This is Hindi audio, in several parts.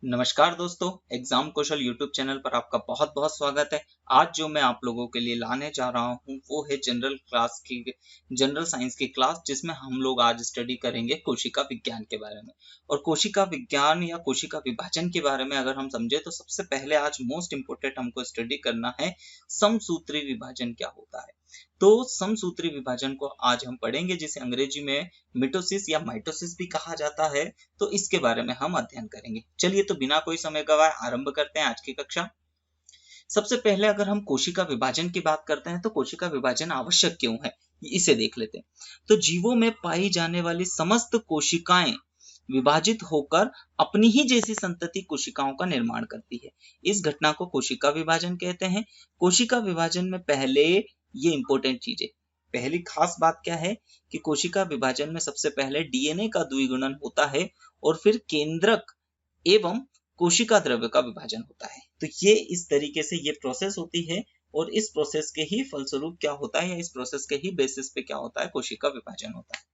नमस्कार दोस्तों, एग्जाम कौशल यूट्यूब चैनल पर आपका बहुत बहुत स्वागत है। आज जो मैं आप लोगों के लिए लाने जा रहा हूँ वो है जनरल साइंस की क्लास, जिसमें हम लोग आज स्टडी करेंगे कोशिका विज्ञान के बारे में। और कोशिका विज्ञान या कोशिका विभाजन के बारे में अगर हम समझे तो सबसे पहले आज मोस्ट इम्पोर्टेंट हमको स्टडी करना है समसूत्री विभाजन क्या होता है। तो समसूत्री विभाजन को आज हम पढ़ेंगे, जिसे अंग्रेजी में मिटोसिस या माइटोसिस भी कहा जाता है। तो इसके बारे में हम अध्ययन करेंगे। चलिए तो बिना कोई समय गवाए आरंभ करते हैं आज की कक्षा। सबसे पहले अगर हम कोशिका विभाजन की बात करते हैं तो कोशिका विभाजन आवश्यक क्यों है, इसे देख लेते हैं। तो जीवों में पाई जाने वाली समस्त कोशिकाएं विभाजित होकर अपनी ही जैसी संतति कोशिकाओं का निर्माण करती है। इस घटना को कोशिका विभाजन कहते हैं। कोशिका विभाजन में पहले ये इंपॉर्टेंट चीजें, पहली खास बात क्या है कि कोशिका विभाजन में सबसे पहले डीएनए का द्विगुणन होता है और फिर केंद्रक एवं कोशिका द्रव्य का विभाजन होता है। तो ये इस तरीके से ये प्रोसेस होती है और इस प्रोसेस के ही फलस्वरूप क्या होता है या इस प्रोसेस के ही बेसिस पे क्या होता है, कोशिका विभाजन होता है।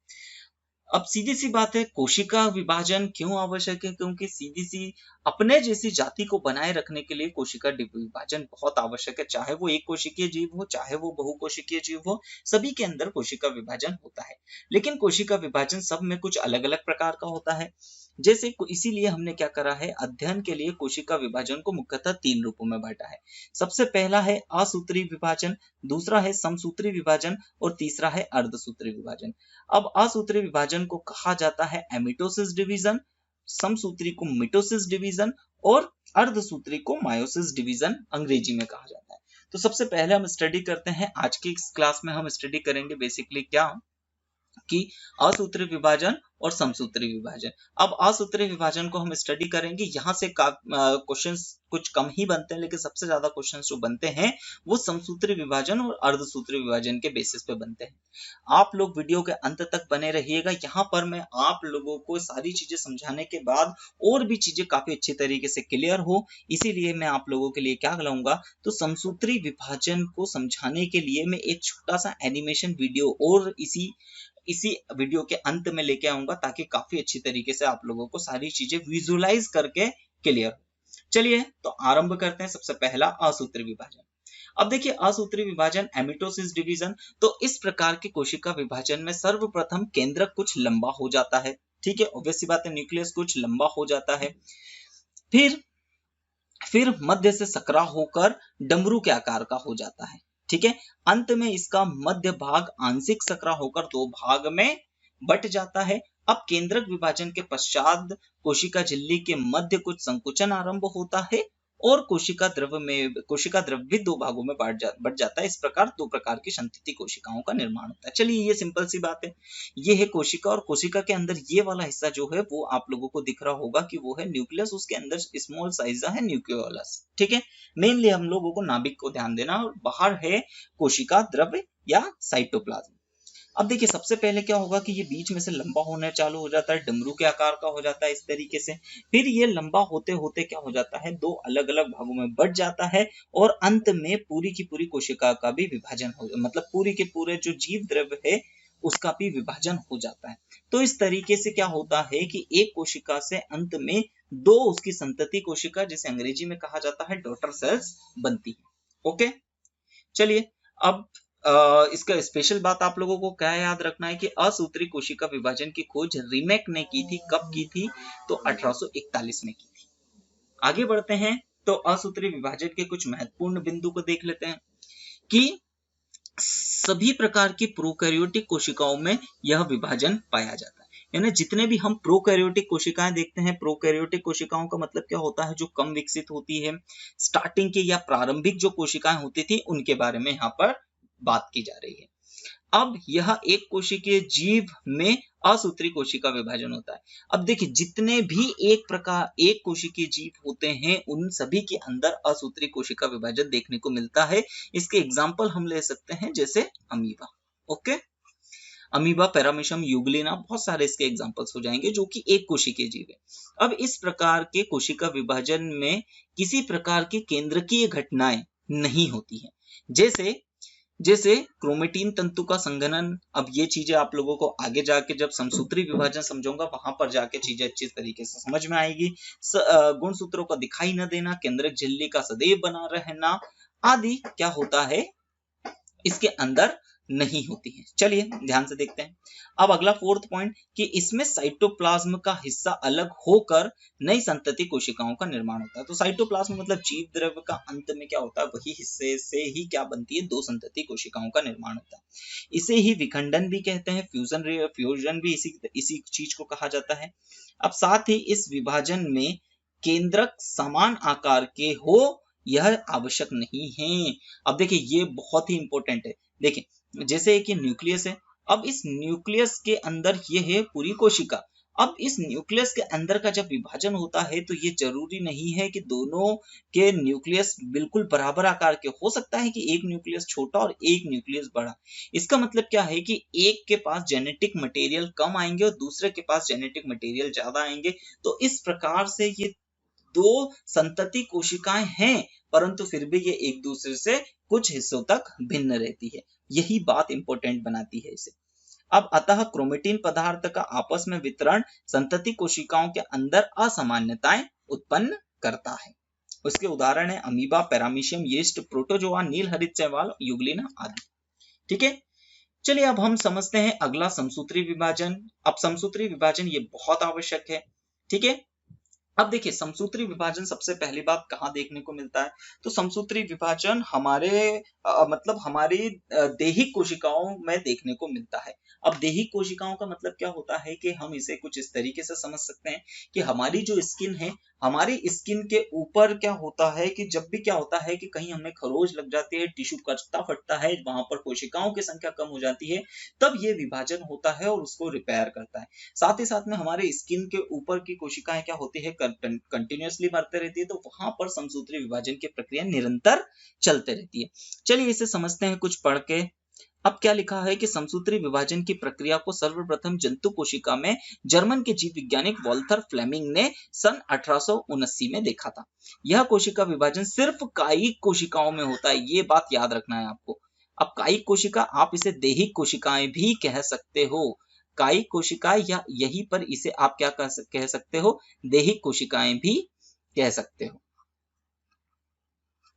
अब सीधी सी बात है, कोशिका विभाजन क्यों आवश्यक है? क्योंकि सीधी सी अपने जैसी जाति को बनाए रखने के लिए कोशिका विभाजन बहुत आवश्यक है। चाहे वो एक कोशिकीय जीव हो, चाहे वो बहुकोशिकीय जीव हो, सभी के अंदर कोशिका विभाजन होता है। लेकिन कोशिका विभाजन सब में कुछ अलग अलग प्रकार का होता है। जैसे इसीलिए हमने क्या करा है, अध्ययन के लिए कोशिका विभाजन को मुख्यतः 3 रूपों में बांटा है। सबसे पहला है असूत्री विभाजन, दूसरा है समसूत्री विभाजन और तीसरा है अर्धसूत्री विभाजन। अब असूत्री विभाजन को कहा जाता है एमिटोसिस डिवीजन, समसूत्री को मिटोसिस डिवीजन और अर्धसूत्री को मायोसिस डिवीजन अंग्रेजी में कहा जाता है। तो सबसे पहले हम स्टडी करते हैं, आज की इस क्लास में हम स्टडी करेंगे बेसिकली क्या कि असूत्री विभाजन और समसूत्री विभाजन। अब असूत्री विभाजन को हम स्टडी करेंगे, यहाँ से क्वेश्चंस कुछ कम ही बनते हैं, लेकिन सबसे ज्यादा क्वेश्चंस जो बनते हैं वो समसूत्री विभाजन और अर्धसूत्री विभाजन के बेसिस पे बनते हैं। आप लोग वीडियो के अंत तक बने रहिएगा। यहाँ पर मैं आप लोगों को सारी चीजें समझाने के बाद और भी चीजें काफी अच्छी तरीके से क्लियर हो, इसीलिए मैं आप लोगों के लिए क्या लाऊंगा, तो समसूत्री विभाजन को समझाने के लिए मैं एक छोटा सा एनिमेशन वीडियो और इसी वीडियो के अंत में लेके आऊंगा, ताकि काफी अच्छी तरीके से आप लोगों को सारी चीजें विजुअलाइज करके क्लियर हो। चलिए तो आरंभ करते हैं। सबसे पहला असूत्री विभाजन। अब देखिए असूत्री विभाजन एमिटोसिस डिवीजन। तो इस प्रकार के कोशिका विभाजन में सर्वप्रथम केंद्रक कुछ लंबा हो जाता है, ठीक है, ऑब्वियस सी बात है, न्यूक्लियस कुछ लंबा हो जाता है। फिर मध्य से सकरा होकर डमरू के आकार का हो जाता है, ठीक है। अंत में इसका मध्य भाग आंशिक सकरा होकर 2 भाग में बट जाता है। अब केंद्रक विभाजन के पश्चात कोशिका झिल्ली के मध्य कुछ संकुचन आरंभ होता है और कोशिका द्रव्य भी 2 भागों में बट जाता है। इस प्रकार 2 प्रकार की संतति कोशिकाओं का निर्माण होता है। चलिए ये सिंपल सी बात है, ये है कोशिका, और कोशिका के अंदर ये वाला हिस्सा जो है वो आप लोगों को दिख रहा होगा कि वो है न्यूक्लियस, उसके अंदर स्मॉल साइज है न्यूक्लियोलस, ठीक है। मेनली हम लोगों को नाभिक को ध्यान देना, और बाहर है कोशिका द्रव्य या साइटोप्लाज्म। अब देखिए सबसे पहले क्या होगा कि ये बीच में से लंबा होने चालू हो जाता है, डमरू के आकार का हो जाता है इस तरीके से। फिर ये लंबा होते होते क्या हो जाता है, 2 अलग अलग भागों में बट जाता है और अंत में पूरी की पूरी कोशिका का भी विभाजन हो, मतलब पूरी के पूरे जो जीव द्रव्य है उसका भी विभाजन हो जाता है। तो इस तरीके से क्या होता है कि एक कोशिका से अंत में 2 उसकी संतति कोशिका, जिसे अंग्रेजी में कहा जाता है डॉटर सेल्स, बनती है। ओके, चलिए अब इसका स्पेशल बात आप लोगों को क्या याद रखना है कि असूत्री कोशिका विभाजन की खोज रिमेक ने की थी। कब की थी? तो 1841 में की थी। आगे बढ़ते हैं तो असूत्री विभाजन के कुछ महत्वपूर्ण बिंदु को देख लेते हैं कि सभी प्रकार की प्रोकैरियोटिक कोशिकाओं में यह विभाजन पाया जाता है। यानी जितने भी हम प्रोकैरियोटिक कोशिकाएं देखते हैं, प्रोकैरियोटिक कोशिकाओं का मतलब क्या होता है, जो कम विकसित होती है, स्टार्टिंग की या प्रारंभिक जो कोशिकाएं होती थी उनके बारे में यहाँ पर बात की जा रही है। अब यह एक कोशिकीय जीव में असूत्री कोशिका विभाजन होता है। अब देखिए जितने भी एक कोशिकीय जीव होते हैं उन सभी के अंदर असूत्री कोशिका विभाजन देखने को मिलता है। इसके एग्जाम्पल हम ले सकते हैं जैसे amoeba, okay, amoeba, paramecium, Euglena, बहुत सारे इसके एग्जाम्पल्स हो जाएंगे जो कि एक कोशिकीय जीव है। अब इस प्रकार के कोशिका विभाजन में किसी प्रकार की केंद्रकीय घटनाएं नहीं होती है। जैसे जैसे क्रोमेटिन तंतु का संघनन। अब ये चीजें आप लोगों को आगे जाके जब समसूत्री विभाजन समझूंगा वहां पर जाके चीजें अच्छी तरीके से समझ में आएगी। गुणसूत्रों का दिखाई न देना, केंद्रक झिल्ली का सदैव बना रहना आदि क्या होता है इसके अंदर नहीं होती है। चलिए ध्यान से देखते हैं। अब अगला फोर्थ पॉइंट कि इसमें साइटोप्लाज्म का हिस्सा अलग होकर नई संतति कोशिकाओं का निर्माण होता है। तो साइटोप्लाज्म मतलब जीव द्रव्य का अंत में क्या होता है, वही हिस्से से ही क्या बनती है, दो संतति कोशिकाओं का निर्माण होता है। इसे ही विखंडन भी कहते हैं, फ्यूजन भी इसी चीज को कहा जाता है। अब साथ ही इस विभाजन में केंद्रक समान आकार के हो यह आवश्यक नहीं है। अब देखिए ये बहुत ही इंपॉर्टेंट है। देखिए जैसे एक ये न्यूक्लियस है, अब इस न्यूक्लियस के अंदर ये है पूरी कोशिका। अब इस न्यूक्लियस के अंदर का जब विभाजन होता है तो ये जरूरी नहीं है कि दोनों के न्यूक्लियस बिल्कुल बराबर आकार के। हो सकता है कि एक न्यूक्लियस छोटा और एक न्यूक्लियस बड़ा। इसका मतलब क्या है कि एक के पास जेनेटिक मटेरियल कम आएंगे और दूसरे के पास जेनेटिक मटेरियल ज्यादा आएंगे। तो इस प्रकार से ये दो संतति कोशिकाएं हैं, परंतु फिर भी ये एक दूसरे से कुछ हिस्सों तक भिन्न रहती है। यही बात इंपॉर्टेंट बनाती है इसे। अब अतः क्रोमेटिन पदार्थ का आपस में वितरण संतति कोशिकाओं के अंदर असामान्यताएं उत्पन्न करता है। उसके उदाहरण है अमीबा, पैरामीशियम, यीस्ट, प्रोटोजोआ, नील हरित शैवाल, यूग्लिना आदि। ठीक है, चलिए अब हम समझते हैं अगला समसूत्री विभाजन। अब समसूत्री विभाजन ये बहुत आवश्यक है। ठीक है, अब देखिए समसूत्री विभाजन सबसे पहली बात कहाँ देखने को मिलता है, तो समसूत्री विभाजन हमारे मतलब हमारी देहिक कोशिकाओं में देखने को मिलता है। अब देहिक कोशिकाओं का मतलब क्या होता है कि हम इसे कुछ इस तरीके से समझ सकते हैं कि हमारी जो स्किन है, हमारी स्किन के ऊपर क्या होता है कि जब भी क्या होता है कि कहीं हमें खरोच लग जाती है, टिश्यू कटता फटता है, वहां पर कोशिकाओं की संख्या कम हो जाती है, तब ये विभाजन होता है और उसको रिपेयर करता है। साथ ही साथ में हमारे स्किन के ऊपर की कोशिकाएं क्या होती है, कंटिन्यूअसली बढ़ते रहती है, तो वहां पर समसूत्री विभाजन की प्रक्रिया निरंतर चलते रहती है। चलिए इसे समझते हैं कुछ पढ़ के। अब क्या लिखा है कि समसूत्री विभाजन की प्रक्रिया को सर्वप्रथम जंतु कोशिका में जर्मन के जीव वैज्ञानिक वॉल्थर फ्लेमिंग ने सन 1879 में देखा था। यह कोशिका विभाजन सिर्फ कायिक कोशिकाओं में होता है, ये बात याद रखना है आपको। अब कायिक कोशिका, आप इसे देहिक कोशिकाएं भी कह सकते हो। कायिक कोशिकाएं या यहीं पर इसे आप क्या कह सकते हो, देहिक कोशिकाएं भी कह सकते हो।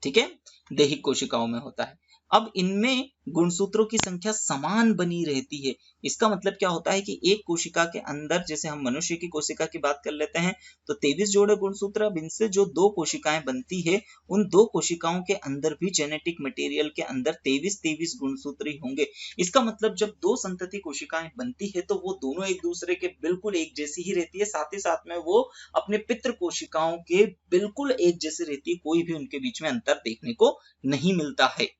ठीक है, देहिक कोशिकाओं में होता है। अब इनमें गुणसूत्रों की संख्या समान बनी रहती है। इसका मतलब क्या होता है कि एक कोशिका के अंदर, जैसे हम मनुष्य की कोशिका की बात कर लेते हैं तो 23 जोड़े गुणसूत्र। अब इनसे जो दो कोशिकाएं बनती है, उन दो कोशिकाओं के अंदर भी जेनेटिक मटेरियल के अंदर 23 गुणसूत्र ही होंगे। इसका मतलब जब दो संतति कोशिकाएं बनती है तो वो दोनों एक दूसरे के बिल्कुल एक जैसी ही रहती है, साथ ही साथ में वो अपने पितृ कोशिकाओं के बिल्कुल एक जैसे रहती है, कोई भी उनके बीच में अंतर देखने को नहीं मिलता है।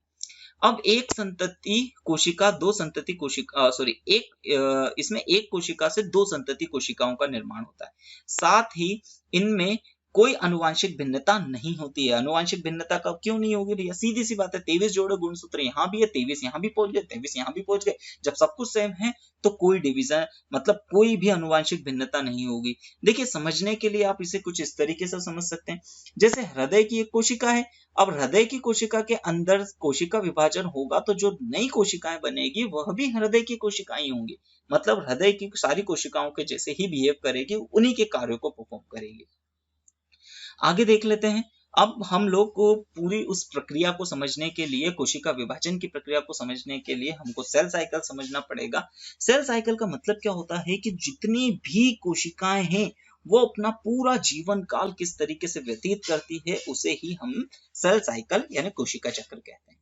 अब एक संतति कोशिका दो संतति कोशिका इसमें एक कोशिका से दो संतति कोशिकाओं का निर्माण होता है। साथ ही इनमें कोई अनुवांशिक भिन्नता नहीं होती है। अनुवांशिक भिन्नता कब क्यों नहीं होगी भैया, सीधी सी बात है, 23 जोड़े गुणसूत्र यहाँ भी है, 23 यहाँ भी पहुंच गए, 23 यहाँ भी पहुंच गए। जब सब कुछ सेम है तो कोई डिवीजन मतलब कोई भी अनुवांशिक भिन्नता नहीं होगी। देखिए समझने के लिए आप इसे कुछ इस तरीके से समझ सकते हैं, जैसे हृदय की एक कोशिका है। अब हृदय की कोशिका के अंदर कोशिका विभाजन होगा तो जो नई कोशिकाएं बनेगी वह भी हृदय की कोशिकाएं होंगी, मतलब हृदय की सारी कोशिकाओं के जैसे ही बिहेव करेगी, उन्हीं के कार्यों को परफॉर्म करेगी। आगे देख लेते हैं। अब हम लोग को पूरी उस प्रक्रिया को समझने के लिए, कोशिका विभाजन की प्रक्रिया को समझने के लिए हमको सेल साइकिल समझना पड़ेगा। सेल साइकिल का मतलब क्या होता है कि जितनी भी कोशिकाएं हैं वो अपना पूरा जीवन काल किस तरीके से व्यतीत करती है, उसे ही हम सेल साइकिल यानी कोशिका चक्र कहते हैं।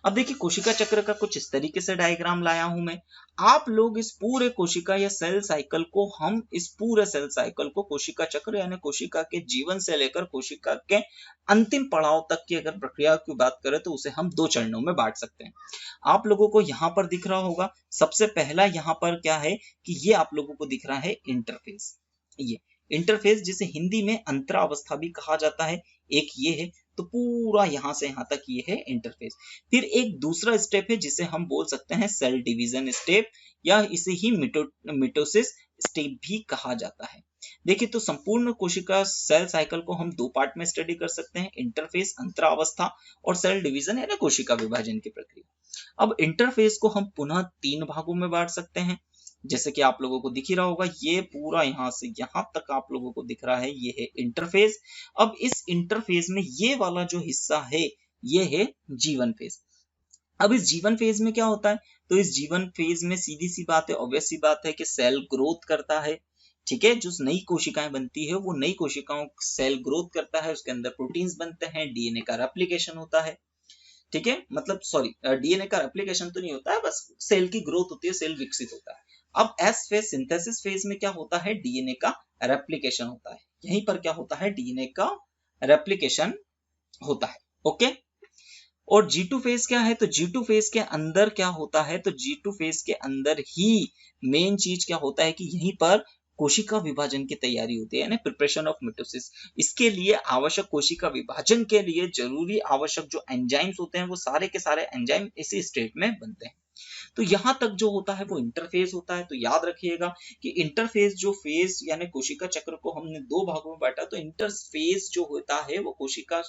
अब देखिए कोशिका चक्र का कुछ इस तरीके से डायग्राम लाया हूं मैं। आप लोग इस पूरे कोशिका या सेल साइकिल को, हम इस पूरे सेल साइकिल को कोशिका चक्र यानी कोशिका के जीवन से लेकर कोशिका के अंतिम पड़ाव तक की अगर प्रक्रिया की बात करें तो उसे हम दो चरणों में बांट सकते हैं। आप लोगों को यहाँ पर दिख रहा होगा, सबसे पहला यहाँ पर क्या है कि ये आप लोगों को दिख रहा है इंटरफेस। ये इंटरफेस जिसे हिंदी में अंतरावस्था भी कहा जाता है, एक ये है। तो पूरा यहां से यहां तक ये है इंटरफेस। फिर एक दूसरा स्टेप है जिसे हम बोल सकते हैं सेल डिवीजन स्टेप, या इसे ही मिटोसिस स्टेप भी कहा जाता है। देखिए तो संपूर्ण कोशिका सेल साइकिल को हम दो पार्ट में स्टडी कर सकते हैं, इंटरफेज अंतरावस्था और सेल डिवीजन यानी कोशिका विभाजन की प्रक्रिया। अब इंटरफेज को हम पुनः तीन भागों में बांट सकते हैं, जैसे कि आप लोगों को दिख ही रहा होगा, ये पूरा यहां से यहां तक आप लोगों को दिख रहा है, ये है इंटरफेज। अब इस इंटरफेज में ये वाला जो हिस्सा है ये है जीवन फेज। अब इस जीवन फेज में क्या होता है, तो इस जीवन फेज में सीधी सी बात है, ऑब्वियस सी बात है कि सेल ग्रोथ करता है, ठीक है। जो नई कोशिकाएं बनती है वो नई कोशिकाओं सेल ग्रोथ करता है, उसके अंदर प्रोटीन्स बनते हैं, डीएनए का रेप्लिकेशन होता है, ठीक है। मतलब सॉरी, डीएनए का रेप्लिकेशन तो नहीं होता है, बस सेल की ग्रोथ होती है, सेल विकसित होता है। अब एस फेज सिंथेसिस फेज में क्या होता है, डीएनए का रेप्लिकेशन होता है, यहीं पर क्या होता है, डीएनए का रेप्लिकेशन होता है, ओके। और G2 फेज क्या है, तो G2 फेज के अंदर क्या होता है, तो G2 फेज के अंदर ही मेन चीज क्या होता है कि यहीं पर कोशिका विभाजन की तैयारी होती है, यानी प्रिपरेशन ऑफ मिटोसिस। इसके लिए आवश्यक कोशिका विभाजन के लिए जरूरी आवश्यक जो एंजाइम्स होते हैं वो सारे के सारे एंजाइम इसी स्टेट में बनते हैं। तो यहां तक जो होता है वो इंटरफेज होता है। तो याद रखिएगा कि इंटरफेज जो फेज यानी कोशिका चक्र को हमने दो भागों में बांटा, तो इंटरफेज जो होता है वो कोशिका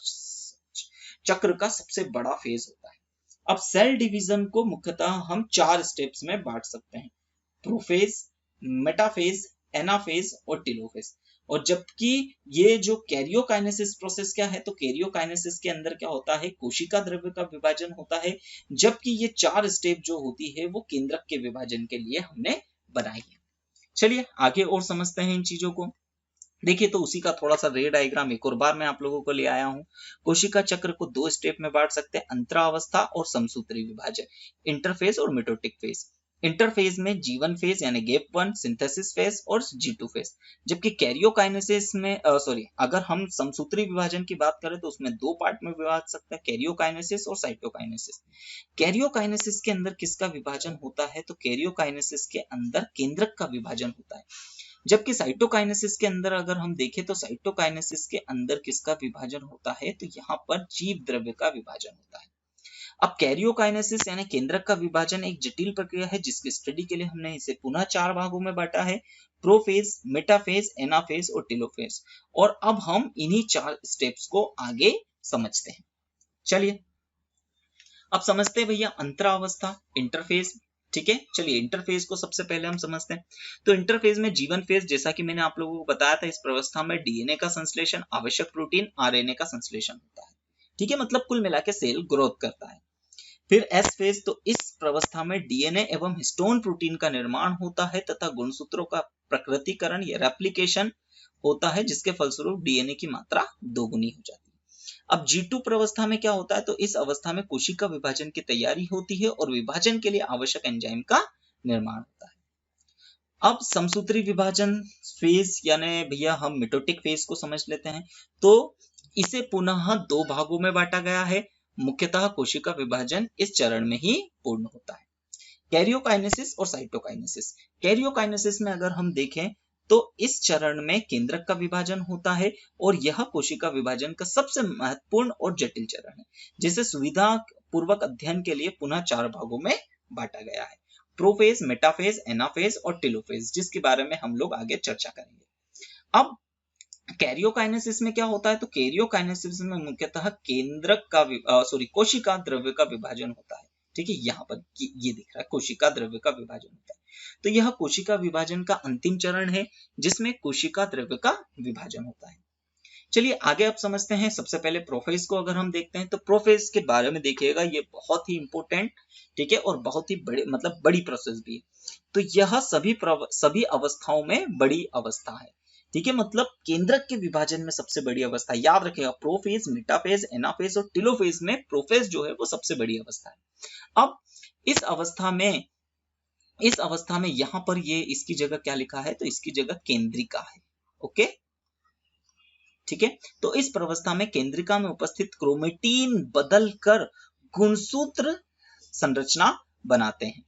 चक्र का सबसे बड़ा फेज होता है। अब सेल डिवीजन को मुख्यतः हम चार स्टेप्स में बांट सकते हैं, प्रोफेज, मेटाफेज, एनाफेज और टेलोफेज। और जबकि ये जो कैरियोकाइनेसिस प्रोसेस क्या है, तो कैरियोकाइनेसिस के अंदर क्या होता है, कोशिका द्रव्य का विभाजन होता है, जबकि ये चार स्टेप जो होती है वो केंद्रक के विभाजन के लिए हमने बनाई है। चलिए आगे और समझते हैं इन चीजों को। देखिए तो उसी का थोड़ा सा रे डायग्राम एक और बार मैं आप लोगों को ले आया हूं। कोशिका चक्र को दो स्टेप में बांट सकते हैं, अंतरावस्था और समसूत्री विभाजन, इंटरफेज और मिटोटिक फेज। इंटरफेज में जीवन फेज यानी गैप वन, सिंथेसिस फेज और G2 फेज। जबकि कैरियोकाइनेसिस में अगर हम समसूत्री विभाजन की बात करें तो उसमें दो पार्ट में विभाग सकते हैं, कैरियोकाइनेसिस और साइटोकाइनेसिस। कैरियोकाइनेसिस के अंदर किसका विभाजन होता है, तो कैरियोकाइनेसिस के अंदर केंद्रक का विभाजन होता है। जबकि साइटोकाइनेसिस के अंदर अगर हम देखें तो साइटोकाइनेसिस के अंदर किसका विभाजन होता है, तो यहाँ पर जीव द्रव्य का विभाजन होता है। अब कैरियोकाइनेसिस यानी केंद्रक का विभाजन एक जटिल प्रक्रिया है जिसकी स्टडी के लिए हमने इसे पुनः चार भागों में बांटा है, प्रोफेज, मेटाफेज, एनाफेज और टेलोफेज। और अब हम इन्हीं चार स्टेप्स को आगे समझते हैं। चलिए अब समझते हैं भैया अंतरावस्था, इंटरफेज, ठीक है। चलिए इंटरफेज को सबसे पहले हम समझते हैं। तो इंटरफेज में जीवन फेज, जैसा कि मैंने आप लोगों को बताया था, इस प्रवस्था में डीएनए का संश्लेषण, आवश्यक प्रोटीन, आरएनए का संश्लेषण होता है, ठीक है। मतलब कुल मिला के सेल ग्रोथ करता है। फिर एस फेज, तो इस प्रवस्था में डीएनए एवं हिस्टोन प्रोटीन का निर्माण होता है तथा गुणसूत्रों का प्रकृतिकरण या रेप्लिकेशन होता है, जिसके फलस्वरूप डीएनए की मात्रा दोगुनी हो जाती है। अब G2 प्रवस्था में क्या होता है, तो इस अवस्था में कोशिका विभाजन की तैयारी होती है और विभाजन के लिए आवश्यक एंजाइम का निर्माण होता है। अब समसूत्री विभाजन फेज यानी भैया हम मिटोटिक फेज को समझ लेते हैं। तो इसे पुनः दो भागों में बांटा गया है, मुख्यतः कोशिका विभाजन इस चरण में ही पूर्ण होता है, कैरियोकाइनेसिस और साइटोकाइनेसिस। कैरियोकाइनेसिस में अगर हम देखें तो इस चरण में केंद्रक का विभाजन होता है और यह कोशिका विभाजन का सबसे महत्वपूर्ण और जटिल चरण है, जिसे सुविधा पूर्वक अध्ययन के लिए पुनः चार भागों में बांटा गया है, प्रोफेज, मेटाफेज, एनाफेज और टेलोफेज, जिसके बारे में हम लोग आगे चर्चा करेंगे। अब कैरियोकाइनेसिस में क्या होता है, तो कैरियोकाइनेसिस में मुख्यतः केंद्रक का कोशिका द्रव्य का विभाजन होता है, ठीक है। यहाँ पर ये दिख रहा है कोशिका द्रव्य का विभाजन होता है। तो यह कोशिका विभाजन का अंतिम चरण है जिसमें कोशिका द्रव्य का विभाजन होता है। चलिए आगे अब समझते हैं। सबसे पहले प्रोफेज को अगर हम देखते हैं तो प्रोफेज के बारे में देखिएगा, ये बहुत ही इंपॉर्टेंट, ठीक है, और बहुत ही बड़ी प्रोसेस भी है। तो यह सभी अवस्थाओं में बड़ी अवस्था है, ठीक है। मतलब केंद्रक के विभाजन में सबसे बड़ी अवस्था, याद रखेगा, प्रोफेज, मेटाफेज, एनाफेज और टेलोफेज में प्रोफेज जो है वो सबसे बड़ी अवस्था है। अब इस अवस्था में यहां पर ये इसकी जगह क्या लिखा है, तो इसकी जगह केंद्रिका है, ओके, ठीक है। तो इस प्रवस्था में केंद्रिका में उपस्थित क्रोमेटीन बदलकर गुणसूत्र संरचना बनाते हैं,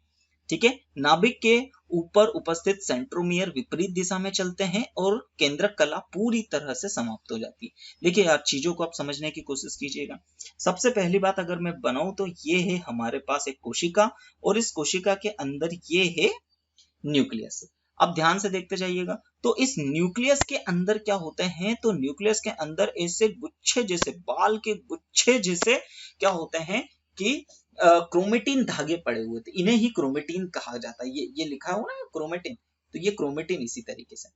ठीक है। नाभिक के ऊपर उपस्थित सेंट्रोमियर विपरीत दिशा में चलते हैं और केंद्रक कला पूरी तरह से समाप्त हो जाती है। देखिए यार, चीजों को आप समझने की कोशिश कीजिएगा। सबसे पहली बात अगर मैं बनाऊं तो ये है हमारे पास एक कोशिका और इस कोशिका के अंदर ये है न्यूक्लियस। अब ध्यान से देखते जाइएगा। तो इस न्यूक्लियस के अंदर क्या होते हैं, तो न्यूक्लियस के अंदर ऐसे गुच्छे जैसे, बाल के गुच्छे जैसे क्या होते हैं कि क्रोमेटिन धागे पड़े हुए थे, इन्हें ही क्रोमेटिन कहा जाता है। ये लिखा हुआ ना क्रोमेटिन, तो ये क्रोमेटिन इसी तरीके से।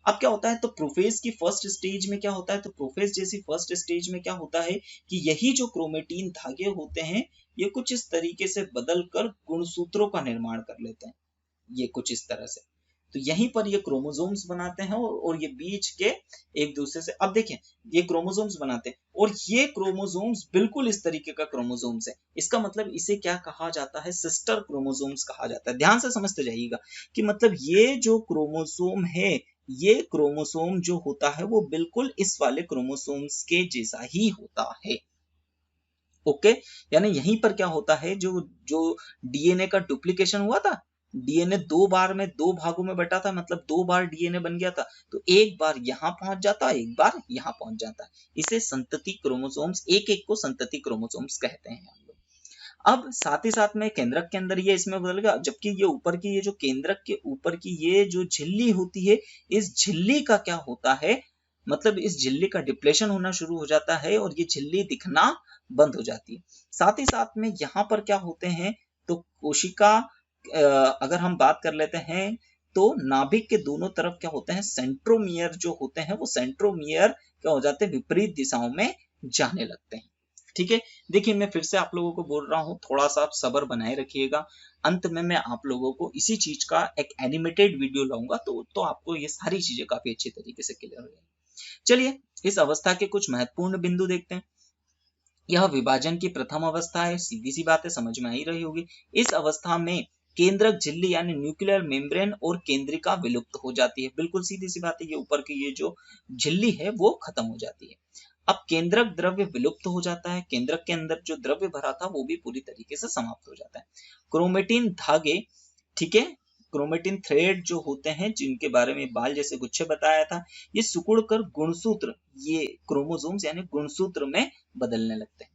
अब क्या होता है, तो प्रोफेज की फर्स्ट स्टेज में क्या होता है, तो प्रोफेज जैसी फर्स्ट स्टेज में क्या होता है कि यही जो क्रोमेटिन धागे होते हैं ये कुछ इस तरीके से बदलकर गुणसूत्रों का निर्माण कर लेते हैं, ये कुछ इस तरह से। तो यहीं पर ये क्रोमोसोम्स बनाते हैं और ये बीच के एक दूसरे से, अब देखें ये क्रोमोसोम्स बनाते हैं और ये क्रोमोसोम्स बिल्कुल इस तरीके का क्रोमोसोम्स है। इसका मतलब इसे क्या कहा जाता है, सिस्टर क्रोमोसोम्स कहा जाता है। ध्यान से समझते जाइएगा कि मतलब ये जो क्रोमोसोम है, ये क्रोमोसोम जो होता है वो बिल्कुल इस वाले क्रोमोसोम्स के जैसा ही होता है। ओके, यानी यहीं पर क्या होता है, जो डीएनए का डुप्लीकेशन हुआ था, डीएनए 2 बार में 2 भागों में बटा था, मतलब 2 बार डीएनए बन गया था, तो एक बार यहां पहुंच जाता, एक बार यहां पहुंच जाता। इसे संतति क्रोमोसोम्स, एक एक को संतति क्रोमोसोम्स कहते हैं हम लोग। अब साथ ही साथ में केंद्रक के अंदर ये इसमें बदल गया, जबकि ये ऊपर की, ये जो केंद्रक के ऊपर की ये जो झिल्ली होती है, इस झिल्ली का क्या होता है, मतलब इस झिल्ली का डिप्लेशन होना शुरू हो जाता है और ये झिल्ली दिखना बंद हो जाती है। साथ ही साथ में यहाँ पर क्या होते हैं, तो कोशिका, अगर हम बात कर लेते हैं तो नाभिक के दोनों तरफ क्या होते हैं, सेंट्रोमियर जो होते हैं, वो सेंट्रोमियर क्या हो जाते हैं, विपरीत दिशाओं में जाने लगते हैं। ठीक है, देखिए मैं फिर से आप लोगों को बोल रहा हूँ, थोड़ा सा आप सब्र बनाए रखिएगा। अंत में मैं आप लोगों को इसी चीज का एक एनिमेटेड वीडियो लाऊंगा, तो आपको ये सारी चीजें काफी अच्छी तरीके से क्लियर हो जाएगी। चलिए इस अवस्था के कुछ महत्वपूर्ण बिंदु देखते हैं। यह विभाजन की प्रथम अवस्था है, सीधी सी बात है, समझ में आ ही रही होगी। इस अवस्था में केंद्रक झिल्ली यानी न्यूक्लियर मेम्ब्रेन और केंद्रिका विलुप्त हो जाती है। बिल्कुल सीधी सी बात है, ये ऊपर की ये जो झिल्ली है वो खत्म हो जाती है। अब केंद्रक द्रव्य विलुप्त हो जाता है, केंद्रक के अंदर जो द्रव्य भरा था वो भी पूरी तरीके से समाप्त हो जाता है। क्रोमेटिन धागे, ठीक है, क्रोमेटिन थ्रेड जो होते हैं, जिनके बारे में बाल जैसे गुच्छे बताया था, ये सिकुड़कर गुणसूत्र, ये क्रोमोसोम्स यानी गुणसूत्र में बदलने लगते हैं।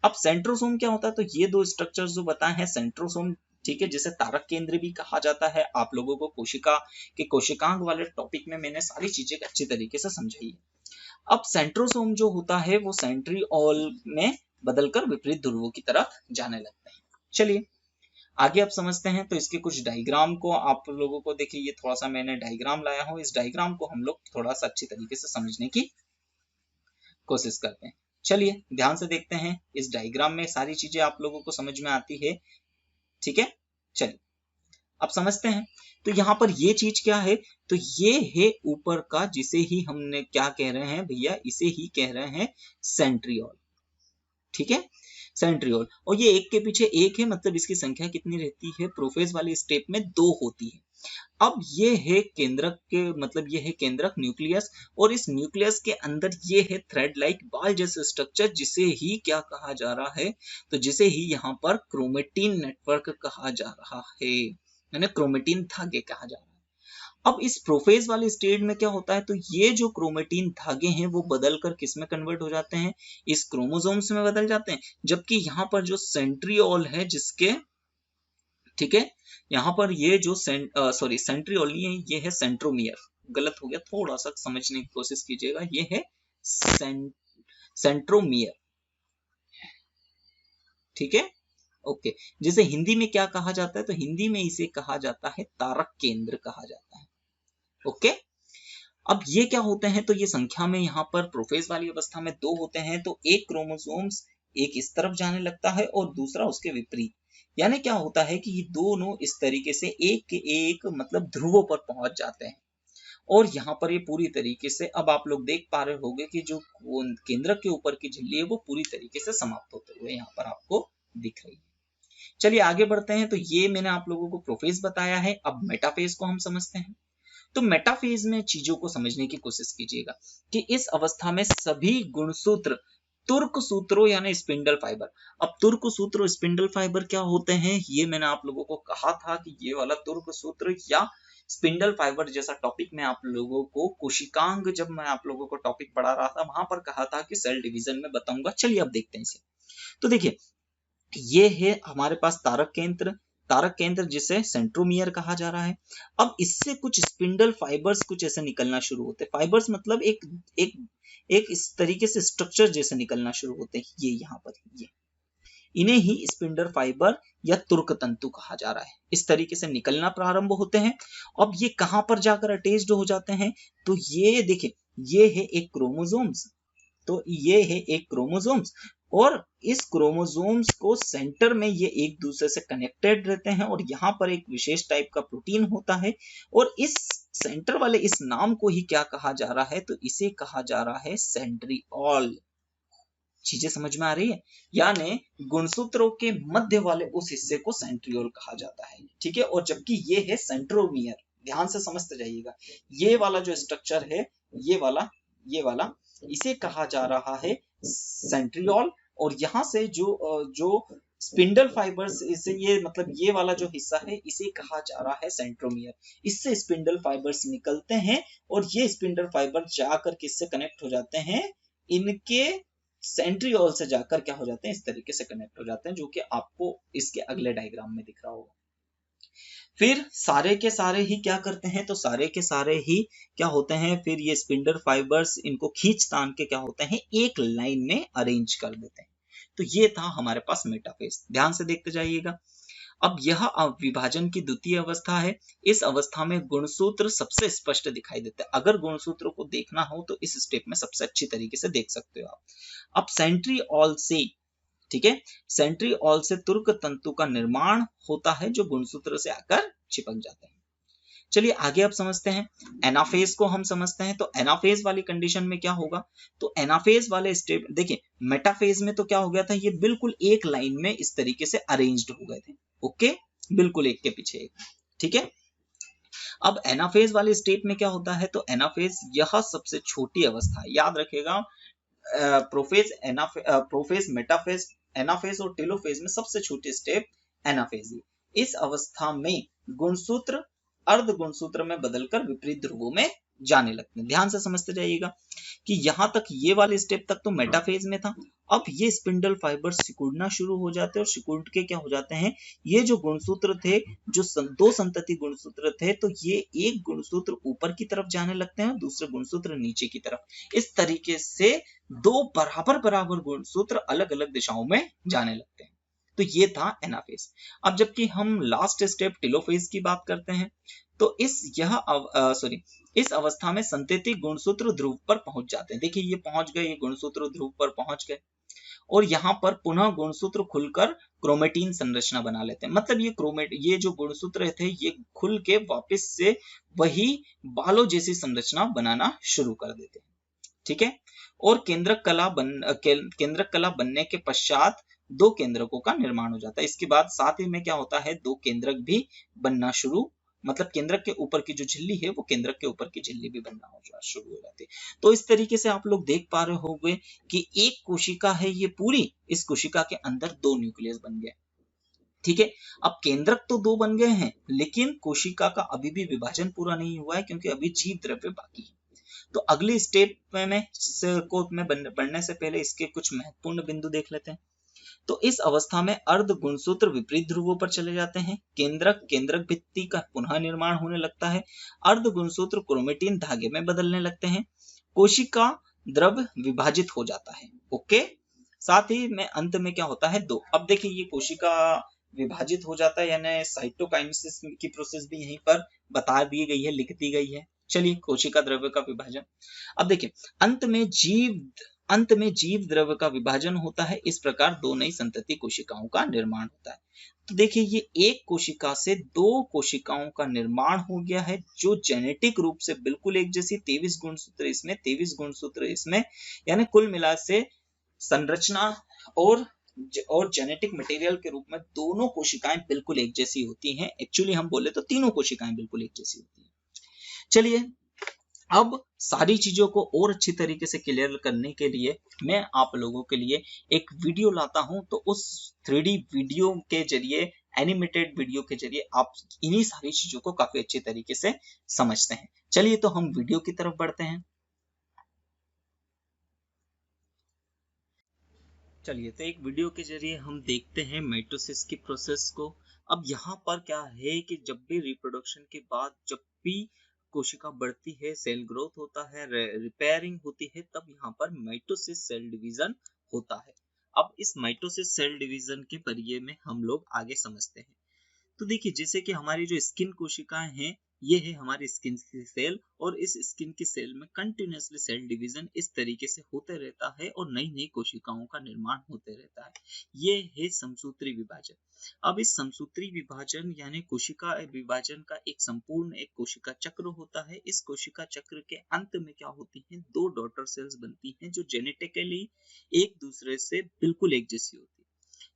अब सेंट्रोसोम क्या होता है, तो ये दो स्ट्रक्चर्स जो बताए हैं सेंट्रोसोम, ठीक है, जिसे तारक केंद्र भी कहा जाता है। आप लोगों को कोशिका के कोशिकांग वाले टॉपिक में मैंने सारी चीजें अच्छी तरीके से समझाई है। अब सेंट्रोसोम जो होता है वो सेंट्रियोल में बदलकर विपरीत ध्रुवों की तरफ जाने लगते हैं। चलिए आगे आप समझते हैं, तो इसके कुछ डायग्राम को आप लोगों को देखिए, ये थोड़ा सा मैंने डायग्राम लाया हूं, इस डायग्राम को हम लोग थोड़ा सा अच्छी तरीके से समझने की कोशिश करते हैं। चलिए ध्यान से देखते हैं, इस डायग्राम में सारी चीजें आप लोगों को समझ में आती है, ठीक है। चलिए अब समझते हैं, तो यहाँ पर ये चीज क्या है, तो ये है ऊपर का, जिसे ही हमने क्या कह रहे हैं भैया, इसे ही कह रहे हैं सेंट्रियोल, ठीक है, सेंट्रियोल। और ये एक के पीछे एक है, मतलब इसकी संख्या कितनी रहती है, प्रोफेज वाली स्टेप में 2 होती है। अब ये है केंद्रक के, मतलब ये है केंद्रक न्यूक्लियस, और इस न्यूक्लियस के अंदर ये है थ्रेड लाइक बाल जैसे स्ट्रक्चर, जिसे ही क्या कहा जा रहा है, तो जिसे ही यहाँ पर क्रोमेटिन नेटवर्क कहा जा रहा है, यानी क्रोमेटिन धागे कहा जा रहा है। अब इस प्रोफेज वाले स्टेज में क्या होता है, तो ये जो क्रोमेटिन धागे हैं वो बदलकर किस में कन्वर्ट हो जाते हैं, इस क्रोमोसोम्स में बदल जाते हैं। जबकि यहाँ पर जो सेंट्रियोल है, जिसके, ठीक है, यहाँ पर ये जो सॉरी सेंट्रियोल नहीं है, ये है सेंट्रोमियर, गलत हो गया, थोड़ा सा समझने की कोशिश कीजिएगा, ये है सेंट्रोमियर, ठीक है, ओके। जिसे हिंदी में क्या कहा जाता है, तो हिंदी में इसे कहा जाता है तारक केंद्र कहा जाता है, ओके। अब ये क्या होते हैं, तो ये संख्या में यहाँ पर प्रोफेज वाली अवस्था में 2 होते हैं, तो एक क्रोमोसोम्स एक इस तरफ जाने लगता है और दूसरा उसके विपरीत, यानी क्या होता है कि ये दोनों इस तरीके से एक के एक मतलब ध्रुवों पर पहुंच जाते हैं। और यहाँ पर ये पूरी तरीके से, अब आप लोग देख पा रहे होंगे कि जो केंद्रक के ऊपर की झिल्ली है वो पूरी तरीके से समाप्त होते हुए यहाँ पर आपको दिख रही है। चलिए आगे बढ़ते हैं, तो ये मैंने आप लोगों को प्रोफेज बताया है, अब मेटाफेज को हम समझते हैं। तो मेटाफेज में चीजों को समझने की कोशिश कीजिएगा कि इस अवस्था में सभी गुणसूत्र तुर्क सूत्रों यानी स्पिंडल फाइबर, अब तुर्क सूत्र स्पिंडल फाइबर क्या होते हैं, ये मैंने आप लोगों को कहा था कि ये वाला तुर्क सूत्र या स्पिंडल फाइबर जैसा टॉपिक मैं आप लोगों को कोशिकांग, जब मैं आप लोगों को टॉपिक पढ़ा रहा था वहां पर कहा था कि सेल डिवीजन में बताऊंगा। चलिए अब देखते हैं इसे। तो देखिए ये है हमारे पास तारक केंद्र, तारक केंद्र जिसे सेंट्रोमियर कहा जा रहा है। अब इससे कुछ स्पिंडल फाइबर्स कुछ ऐसे निकलना शुरू होते हैं। फाइबर्स मतलब एक इस तरीके से स्ट्रक्चर जैसे निकलना शुरू होते हैं, ये यहाँ पर ये, इन्हें ही स्पिंडल फाइबर या तुर्क तंतु कहा जा रहा है। इस तरीके से निकलना प्रारंभ होते हैं। अब ये कहां पर जाकर अटैच्ड हो जाते हैं, तो ये देखिए, ये है एक क्रोमोसोम्स, तो ये है एक क्रोमोसोम्स, और इस क्रोमोसोम्स को सेंटर में ये एक दूसरे से कनेक्टेड रहते हैं, और यहाँ पर एक विशेष टाइप का प्रोटीन होता है, और इस सेंटर वाले इस नाम को ही क्या कहा जा रहा है, तो इसे कहा जा रहा है सेंट्रिओल। चीजें समझ में आ रही है? यानी गुणसूत्रों के मध्य वाले उस हिस्से को सेंट्रियोल कहा जाता है, ठीक है। और जबकि ये है सेंट्रोमियर, ध्यान से समझते जाइएगा, ये वाला जो स्ट्रक्चर है, ये वाला इसे कहा जा रहा है सेंट्रियोल, और यहाँ से जो स्पिंडल फाइबर्स, इसे ये मतलब ये वाला जो हिस्सा है इसे कहा जा रहा है सेंट्रोमियर। इससे स्पिंडल फाइबर्स निकलते हैं, और ये स्पिंडल फाइबर जाकर किससे कनेक्ट हो जाते हैं, इनके सेंट्रियोल से जाकर क्या हो जाते हैं, इस तरीके से कनेक्ट हो जाते हैं, जो कि आपको इसके अगले डायग्राम में दिख रहा होगा। फिर सारे के सारे ही क्या करते हैं, तो सारे के सारे ही क्या होते हैं, फिर ये स्पिंडल फाइबर्स इनको खींच तान के क्या होते हैं, एक लाइन में अरेंज कर देते हैं। तो ये था हमारे पास मेटाफेज। ध्यान से देखते जाइएगा। अब यह विभाजन की द्वितीय अवस्था है। इस अवस्था में गुणसूत्र सबसे स्पष्ट दिखाई देते हैं। अगर गुणसूत्रों को देखना हो तो इस स्टेप में सबसे अच्छी तरीके से देख सकते हो आप। अब सेंट्रिओल से, ठीक है, सेंट्रिओल से तुर्क तंतु का निर्माण होता है, जो गुणसूत्र से आकर चिपक जाते हैं। चलिए आगे अब समझते हैं। एनाफेज को हम समझते हैं। तो एनाफेज वाली कंडीशन में क्या होगा, तो एनाफेज वाले स्टेप देखिए, मेटाफेज में तो क्या हो गया था, ये बिल्कुल एक लाइन में इस तरीके से अरेंज्ड हो गए थे, ओके, बिल्कुल एक के पीछे एक, ठीक है। अब एनाफेज वाले स्टेप में क्या होता है, तो एनाफेज यह सबसे छोटी अवस्था है, याद रखिएगा। प्रोफेज, मेटाफेज, एनाफेज और टेलोफेज में सबसे छोटी स्टेप एनाफेज है। इस अवस्था में गुणसूत्र अर्ध गुणसूत्र में बदलकर विपरीत ध्रुवों में जाने लगते हैं। ध्यान से समझते जाइएगा कि यहां तक ये वाले स्टेप तक तो मेटाफेज में था। अब ये स्पिंडल फाइबर सिकुड़ना शुरू हो जाते हैं, और सिकुड़ के क्या हो जाते हैं, ये जो गुणसूत्र थे, जो दो संतति गुणसूत्र थे, तो ये एक गुणसूत्र ऊपर की तरफ जाने लगते हैं और दूसरे गुणसूत्र नीचे की तरफ। इस तरीके से दो बराबर बराबर गुणसूत्र अलग अलग दिशाओं में जाने लगते हैं। तो ये था एनाफेज। अब जबकि हम लास्ट स्टेप टेलोफेज की बात करते हैं, तो इस अवस्था में संतति गुणसूत्र ध्रुव पर पहुंच जाते हैं। देखिए ये पहुंच गए, ये गुणसूत्र ध्रुव पर पहुंच गए, और यहाँ पर पुनः गुणसूत्र खुलकर क्रोमेटिन संरचना बना लेते हैं। मतलब ये जो गुणसूत्र थे, ये खुल के वापस से वही बालों जैसी संरचना बनाना शुरू कर देते हैं, ठीक है। और केंद्रक कला बनने के पश्चात दो केंद्रकों का निर्माण हो जाता है। इसके बाद साथ ही में क्या होता है, दो केंद्रक भी बनना शुरू, मतलब केंद्रक के ऊपर की जो झिल्ली है, वो केंद्रक के ऊपर की झिल्ली भी बनना शुरू हो जाती है। तो इस तरीके से आप लोग देख पा रहे होंगे कि एक कोशिका है ये पूरी, इस कोशिका के अंदर दो न्यूक्लियस बन गए, ठीक है। अब केंद्रक तो दो बन गए हैं, लेकिन कोशिका का अभी भी विभाजन पूरा नहीं हुआ है, क्योंकि अभी जीव द्रव्य बाकी है। तो अगले स्टेप में बढ़ने से पहले इसके कुछ महत्वपूर्ण बिंदु देख लेते हैं। तो इस अवस्था में अर्ध गुणसूत्र विपरीत ध्रुवों पर चले जाते हैं, केंद्रक भित्ति का पुनः निर्माण होने लगता है, अर्ध गुणसूत्र क्रोमेटिन धागे में बदलने लगते हैं, कोशिका द्रव्य विभाजित हो जाता है, ओके। साथ ही में अंत में क्या होता है, दो। अब देखिए ये कोशिका विभाजित हो जाता है, यानी साइटोकाइनेसिस की प्रोसेस भी यहीं पर बता दी गई है, लिख दी गई है। चलिए कोशिका द्रव्य का विभाजन। अब देखिए अंत में जीव द्रव्य का विभाजन होता है। इस प्रकार दो नई संतति कोशिकाओं का निर्माण होता है। तो देखिए ये एक कोशिका से दो कोशिकाओं का निर्माण हो गया है, जो जेनेटिक रूप से बिल्कुल एक जैसी, 23 गुणसूत्र इसमें, 23 गुणसूत्र इसमें, यानी कुल मिला से संरचना और जेनेटिक मटेरियल के रूप में दोनों कोशिकाएं बिल्कुल एक जैसी होती हैं। एक्चुअली हम बोले तो तीनों कोशिकाएं बिल्कुल एक जैसी होती हैं। चलिए अब सारी चीजों को और अच्छी तरीके से क्लियर करने के लिए मैं आप लोगों के लिए एक वीडियो लाता हूं। तो उस 3D वीडियो के जरिए, एनिमेटेड वीडियो के जरिए आप इन्हीं सारी चीजों को काफी अच्छी तरीके से समझते हैं। चलिए तो हम वीडियो की तरफ बढ़ते हैं। चलिए तो एक वीडियो के जरिए हम देखते हैं माइटोसिस की प्रोसेस को। अब यहाँ पर क्या है कि जब भी रिप्रोडक्शन के बाद जब भी कोशिका बढ़ती है, सेल ग्रोथ होता है, रिपेयरिंग होती है, तब यहाँ पर माइटोसिस सेल डिवीजन होता है। अब इस माइटोसिस सेल डिवीजन के परिचय में हम लोग आगे समझते हैं। तो देखिए, जैसे कि हमारी जो स्किन कोशिकाएं हैं, ये है हमारी स्किन की सेल, और इस स्किन की सेल में कंटिन्यूसली सेल डिवीजन इस तरीके से होते रहता है और नई नई कोशिकाओं का निर्माण होते रहता है। ये है समसूत्री विभाजन। अब इस समसूत्री विभाजन यानी कोशिका विभाजन का एक संपूर्ण एक कोशिका चक्र होता है। इस कोशिका चक्र के अंत में क्या होती है, दो डॉटर सेल्स बनती हैं जो जेनेटिकली एक दूसरे से बिल्कुल एक जैसी होती है।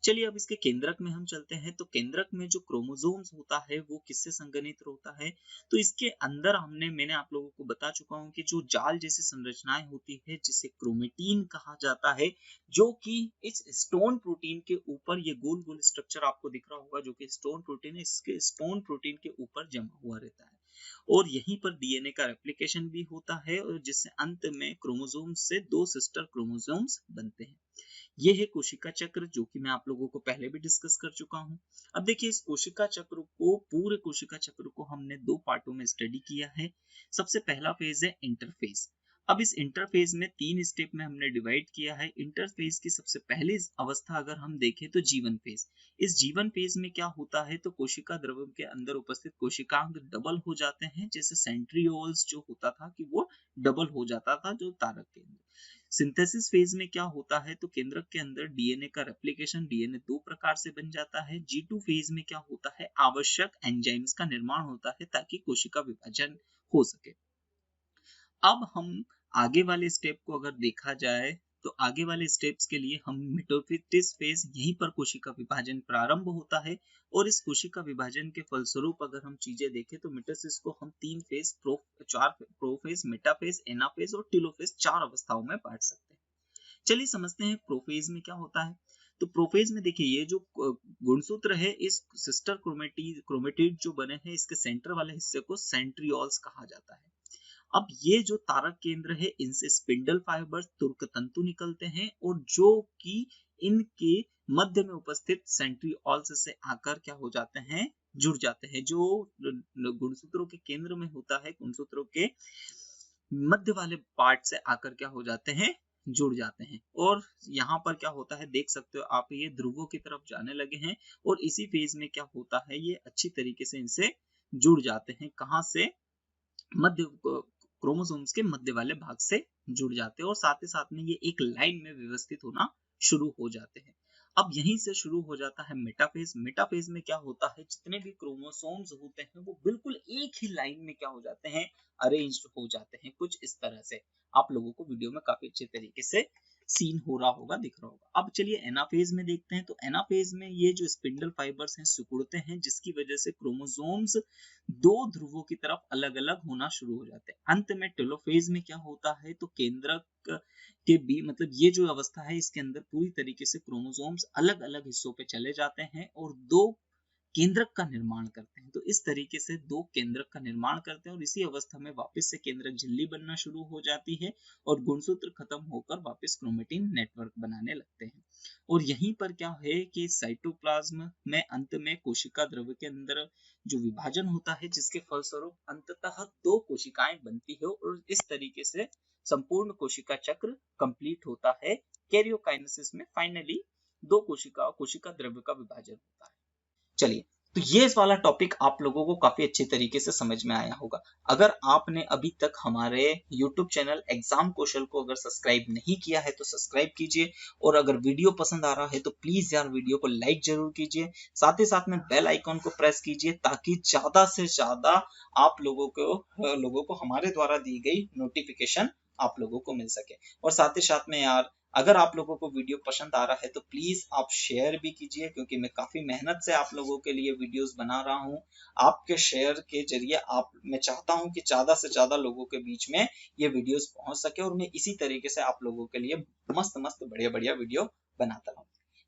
चलिए अब इसके केंद्रक में हम चलते हैं। तो केंद्रक में जो क्रोमोसोम्स होता है वो किससे संघनित होता है, तो इसके अंदर मैंने आप लोगों को बता चुका हूं कि जो जाल जैसी संरचनाएं होती है जिसे क्रोमेटीन कहा जाता है, जो कि इस स्टोन प्रोटीन के ऊपर, ये गोल गोल स्ट्रक्चर आपको दिख रहा होगा जो कि स्टोन प्रोटीन है, इसके स्टोन प्रोटीन के ऊपर जमा हुआ रहता है और यहीं पर डीएनए का रेप्लिकेशन भी होता है और जिससे अंत में क्रोमोसोम से दो सिस्टर क्रोमोसोम्स बनते हैं। ये है कोशिका चक्र, जो कि मैं आप लोगों को पहले भी डिस्कस कर चुका हूं। अब देखिए, इस कोशिका चक्र को, पूरे कोशिका चक्र को हमने दो पार्टों में स्टडी किया है। सबसे पहला फेज है इंटरफेज। अब इस इंटरफेज में 3 स्टेप में हमने डिवाइड किया है। इंटरफेज की सबसे पहली अवस्था अगर हम देखें तो जीवन फेज। इस जीवन फेज में क्या होता है, तो कोशिका द्रव्य के अंदर उपस्थित कोशिकांग डबल हो जाते हैं, जैसे सेंट्रियोल्स जो होता था कि वो डबल हो जाता था जो तारक के अंदर। सिंथेसिस फेज में क्या होता है, तो केंद्रक के अंदर डीएनए का रेप्लिकेशन, डीएनए दो प्रकार से बन जाता है। G2 फेज में क्या होता है, आवश्यक एंजाइम्स का निर्माण होता है ताकि कोशिका विभाजन हो सके। अब हम आगे वाले स्टेप को अगर देखा जाए तो आगे वाले स्टेप्स के लिए हम मेटाफिटिस फेज, यहीं पर कोशिका विभाजन प्रारंभ होता है और इस कोशिका विभाजन के फलस्वरूप अगर हम चीजें देखें तो मेटासिस को हम 3 फेज, प्रोफेज, मेटाफेज, एनाफेज और टेलोफेज 4 अवस्थाओं में बांट सकते हैं। चलिए समझते हैं प्रोफेज में क्या होता है। तो प्रोफेज में देखिए, ये जो गुणसूत्र है, इस सिस्टर क्रोमेटिड जो बने हैं, इसके सेंटर वाले हिस्से को सेंट्रियोल्स कहा जाता है। अब ये जो तारक केंद्र है, इनसे स्पिंडल फाइबर, तुर्क तंतु निकलते हैं और जो कि इनके मध्य में उपस्थित सेंट्रियोल्स से आकर क्या हो जाते हैं, जुड़ जाते हैं। जो गुणसूत्रों के केंद्र में होता है, गुणसूत्रों के मध्य वाले पार्ट से आकर क्या हो जाते हैं, जुड़ जाते हैं। और यहाँ पर क्या होता है, देख सकते हो आप, ये ध्रुवों की तरफ जाने लगे हैं और इसी फेज में क्या होता है, ये अच्छी तरीके से इनसे जुड़ जाते हैं। कहाँ से, मध्य क्रोमोसोम्स के मध्य वाले भाग से जुड़ जाते हैं और साथ ही साथ में ये एक लाइन में व्यवस्थित होना शुरू हो जाते हैं। अब यहीं से शुरू हो जाता है मेटाफेज। मेटाफेज में क्या होता है, जितने भी क्रोमोसोम्स होते हैं वो बिल्कुल एक ही लाइन में क्या हो जाते हैं, अरेंज्ड हो जाते हैं, कुछ इस तरह से। आप लोगों को वीडियो में काफी अच्छे तरीके से सीन हो रहा होगा, दिख रहा होगा। अब चलिए एनाफेज में देखते हैं। तो एनाफेज में ये जो स्पिंडल फाइबर्स हैं सिकुड़ते हैं, जिसकी वजह से क्रोमोसोम्स दो ध्रुवों की तरफ अलग अलग होना शुरू हो जाते हैं। अंत में टेलोफेज में क्या होता है, तो केंद्रक के भी, मतलब ये जो अवस्था है, इसके अंदर पूरी तरीके से क्रोमोसोम्स अलग अलग हिस्सों पे चले जाते हैं और दो केंद्रक का निर्माण करते हैं। तो इस तरीके से दो केंद्रक का निर्माण करते हैं और इसी अवस्था में वापस से केंद्रक झिल्ली बनना शुरू हो जाती है और गुणसूत्र खत्म होकर वापस क्रोमेटिन नेटवर्क बनाने लगते हैं। और यहीं पर क्या है कि साइटोप्लाज्म में अंत में कोशिका द्रव्य के अंदर जो विभाजन होता है, जिसके फलस्वरूप अंततः दो कोशिकाएं बनती है और इस तरीके से संपूर्ण कोशिका चक्र कंप्लीट होता है। कैरियोकाइनेसिस में फाइनली दो कोशिका द्रव्य का विभाजन होता है। चलिए, तो ये इस वाला टॉपिक आप लोगों को काफी अच्छे तरीके से समझ में आया होगा। अगर आपने अभी तक हमारे YouTube चैनल एग्जाम कौशल को अगर सब्सक्राइब नहीं किया है तो सब्सक्राइब कीजिए और अगर वीडियो पसंद आ रहा है तो प्लीज यार वीडियो को लाइक जरूर कीजिए। साथ ही साथ में बेल आइकॉन को प्रेस कीजिए ताकि ज्यादा से ज्यादा आप लोगों को हमारे द्वारा दी गई नोटिफिकेशन आप लोगों को मिल सके। और साथ ही साथ में यार, अगर आप लोगों को वीडियो पसंद आ रहा है तो प्लीज आप शेयर भी कीजिए, क्योंकि मैं काफी मेहनत से आप लोगों के लिए वीडियोस बना रहा हूं। आपके शेयर के जरिए मैं चाहता हूं कि ज्यादा से ज्यादा लोगों के बीच में ये वीडियोस पहुंच सके और मैं इसी तरीके से आप लोगों के लिए मस्त मस्त बढ़िया बढ़िया वीडियो बनाता रहूं।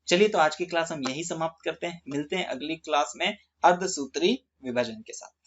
चलिए, तो आज की क्लास हम यही समाप्त करते हैं। मिलते हैं अगली क्लास में अर्धसूत्री विभाजन के साथ।